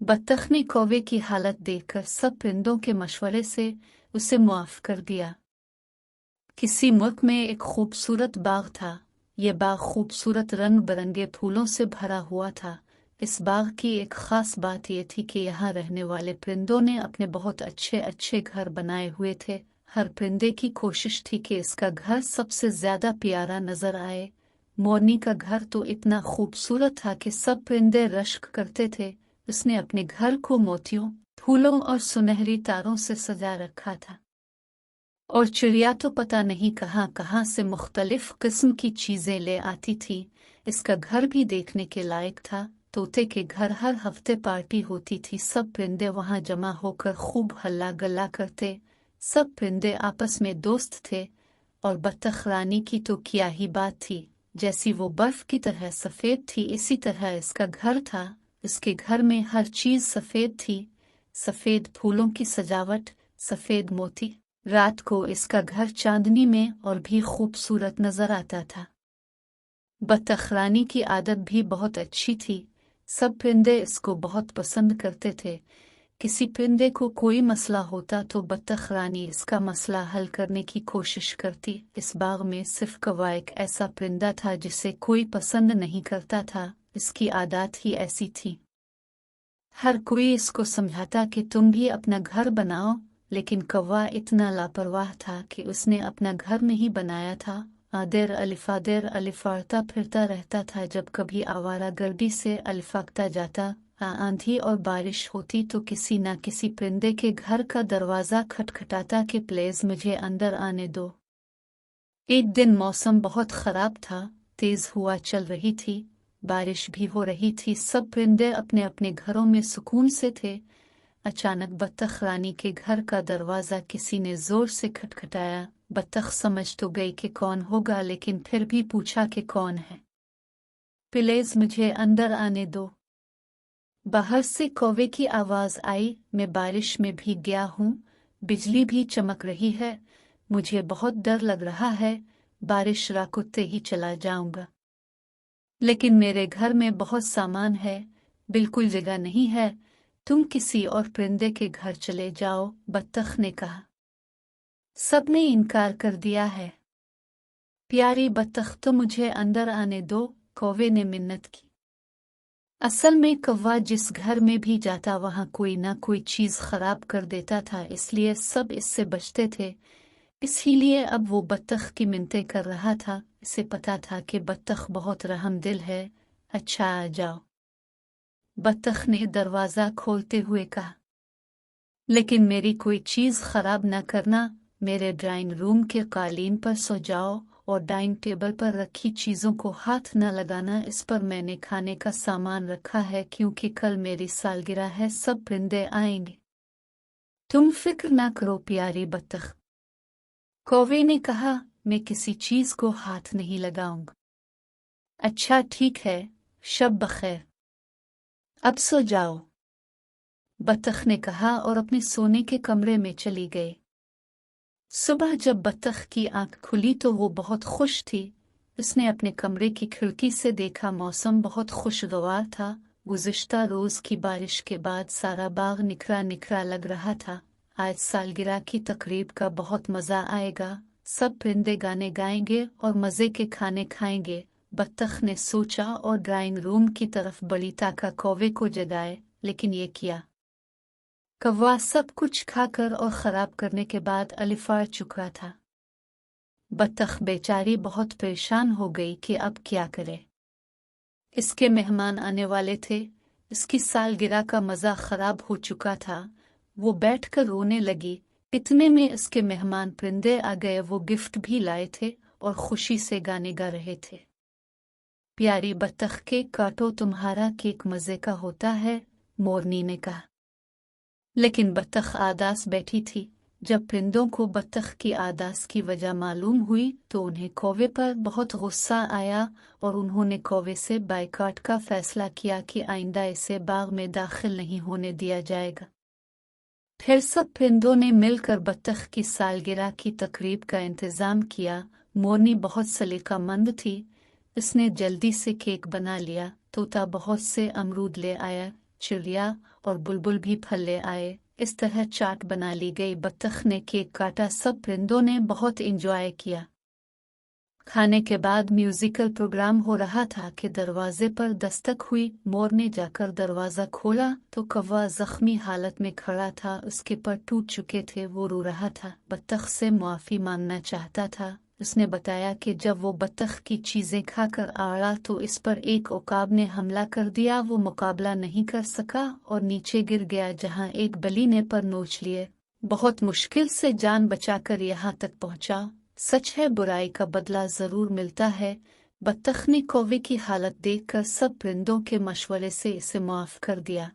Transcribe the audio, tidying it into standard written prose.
बत्तख ने कौवे की हालत देखकर सब परिंदों के मशवरे से उसे मुआफ कर दिया। किसी मुल्क में एक खूबसूरत बाग था। यह बाग खूबसूरत रंग बिरंगे फूलों से भरा हुआ था। इस बाग की एक खास बात यह थी कि यहाँ रहने वाले परिंदों ने अपने बहुत अच्छे अच्छे घर बनाए हुए थे। हर परिंदे की कोशिश थी कि इसका घर सबसे ज्यादा प्यारा नजर आए। मोरनी का घर तो इतना खूबसूरत था कि सब परिंदे रश्क करते थे। उसने अपने घर को मोतियों, फूलों और सुनहरी तारों से सजा रखा था। और चिड़िया तो पता नहीं कहाँ कहाँ से मुख्तलिफ किस्म की चीजें ले आती थी। इसका घर भी देखने के लायक था। तोते के घर हर हफ्ते पार्टी होती थी। सब परिंदे वहां जमा होकर खूब हल्ला गल्ला करते। सब परिंदे आपस में दोस्त थे। और बत्तख रानी की तो क्या ही बात थी। जैसी वो बर्फ की तरह सफेद थी, इसी तरह इसका घर था। इसके घर में हर चीज सफेद थी। सफेद फूलों की सजावट, सफेद मोती। रात को इसका घर चांदनी में और भी खूबसूरत नजर आता था। बत्तख रानी की आदत भी बहुत अच्छी थी। सब परिंदे इसको बहुत पसंद करते थे। किसी परिंदे को कोई मसला होता तो बत्तख रानी इसका मसला हल करने की कोशिश करती। इस बाग में सिर्फ कौवा एक ऐसा परिंदा था जिसे कोई पसंद नहीं करता था। इसकी आदत ही ऐसी थी। हर कोई इसको समझाता कि तुम भी अपना घर बनाओ, लेकिन कौवा इतना लापरवाह था कि उसने अपना घर नहीं बनाया था। आदेर अलिफाड़ता फिरता रहता था। जब कभी आवारागर्दी से अलिफाकता जाता, आंधी और बारिश होती तो किसी न किसी परिंदे के घर का दरवाजा खटखटाता कि प्लीज मुझे अंदर आने दो। एक दिन मौसम बहुत खराब था। तेज हवा चल रही थी, बारिश भी हो रही थी। सब परिंदे अपने अपने घरों में सुकून से थे। अचानक बत्तख रानी के घर का दरवाजा किसी ने जोर से खटखटाया। बत्तख समझ तो गई कि कौन होगा, लेकिन फिर भी पूछा कि कौन है। प्लीज मुझे अंदर आने दो। बाहर से कौवे की आवाज आई, मैं बारिश में भीग गया हूँ, बिजली भी चमक रही है, मुझे बहुत डर लग रहा है। बारिश रुकते ही चला जाऊंगा, लेकिन मेरे घर में बहुत सामान है, बिल्कुल जगह नहीं है। तुम किसी और परिंदे के घर चले जाओ, बत्तख ने कहा। सबने इनकार कर दिया है। प्यारी बत्तख, तो मुझे अंदर आने दो, कौवे ने मिन्नत की। असल में कौवा जिस घर में भी जाता वहां कोई ना कोई चीज खराब कर देता था, इसलिए सब इससे बचते थे। इसीलिए अब वो बत्तख की मिन्नतें कर रहा था। इसे पता था कि बत्तख बहुत रहमदिल है। अच्छा आ जाओ, बत्तख ने दरवाजा खोलते हुए कहा। लेकिन मेरी कोई चीज खराब न करना। मेरे ड्राइंग रूम के कालीन पर सो जाओ और डाइनिंग टेबल पर रखी चीजों को हाथ न लगाना। इस पर मैंने खाने का सामान रखा है, क्योंकि कल मेरी सालगिरह है, सब परिंदे आएंगे। तुम फिक्र ना करो प्यारी बत्तख, कौवे ने कहा। मैं किसी चीज को हाथ नहीं लगाऊंगा। अच्छा ठीक है, शब बखैर, अब सो जाओ, बत्तख ने कहा और अपने सोने के कमरे में चली गई। सुबह जब बत्तख की आंख खुली तो वो बहुत खुश थी। उसने अपने कमरे की खिड़की से देखा, मौसम बहुत खुशगवार था। गुज़िश्ता रोज की बारिश के बाद सारा बाग निखरा निखरा लग रहा था। आज सालगिरह की तकरीब का बहुत मजा आएगा। सब परिंदे गाने गाएंगे और मजे के खाने खाएंगे। बत्तख ने सोचा और ड्राइंग रूम की तरफ बड़ी ताकत कौवे को जगाए, लेकिन ये किया। कौवा सब कुछ खाकर और खराब करने के बाद अलिफाड़ चुका था। बत्तख बेचारी बहुत परेशान हो गई कि अब क्या करे। इसके मेहमान आने वाले थे। इसकी सालगिरह का मजा खराब हो चुका था। वो बैठकर रोने लगी। इतने में इसके मेहमान परिंदे आ गए। वो गिफ्ट भी लाए थे और खुशी से गाने गा रहे थे। प्यारी बत्तख, केक काटो, तुम्हारा केक मजे का होता है, मोरनी ने कहा। लेकिन बत्तख आदास बैठी थी। जब परिंदों को बत्तख की आदास की वजह मालूम हुई तो उन्हें कौवे पर बहुत गुस्सा आया और उन्होंने कौवे से बाइकाट का फैसला किया कि आइंदा इसे बाग में दाखिल नहीं होने दिया जाएगा। फिर सब परिंदों ने मिलकर बत्तख की सालगिरह की तकरीब का इंतजाम किया। मोरनी बहुत सलीकामंद थी। उसने जल्दी से केक बना लिया। तोता बहुत से अमरूद ले आया। चिड़िया اور بلبل بھی پھلے آئے۔ اس طرح چاٹ بنا لی گئی۔ بطخ نے کیک کاٹا، سب پرندوں نے بہت انجوائے کیا۔ کھانے کے بعد میوزیکل پروگرام ہو رہا تھا کہ دروازے پر دستک ہوئی۔ مور نے جا کر دروازہ کھولا تو کوا زخمی حالت میں کھڑا تھا، اس کے پر ٹوٹ چکے تھے، وہ رو رہا تھا، بطخ سے معافی مانگنا چاہتا تھا۔ اس نے بتایا کہ جب وہ بطخ کی چیزیں کھا کر آڑا تو اس پر ایک عقاب نے حملہ کر دیا، وہ مقابلہ نہیں کر سکا اور نیچے گر گیا جہاں ایک بلی نے پر نوچ لیے۔ بہت مشکل سے جان بچا کر یہاں تک پہنچا۔ سچ ہے، برائی کا بدلہ ضرور ملتا ہے۔ بطخ نے کوے کی حالت دیکھ کر سب پرندوں کے مشورے سے اسے معاف کر دیا۔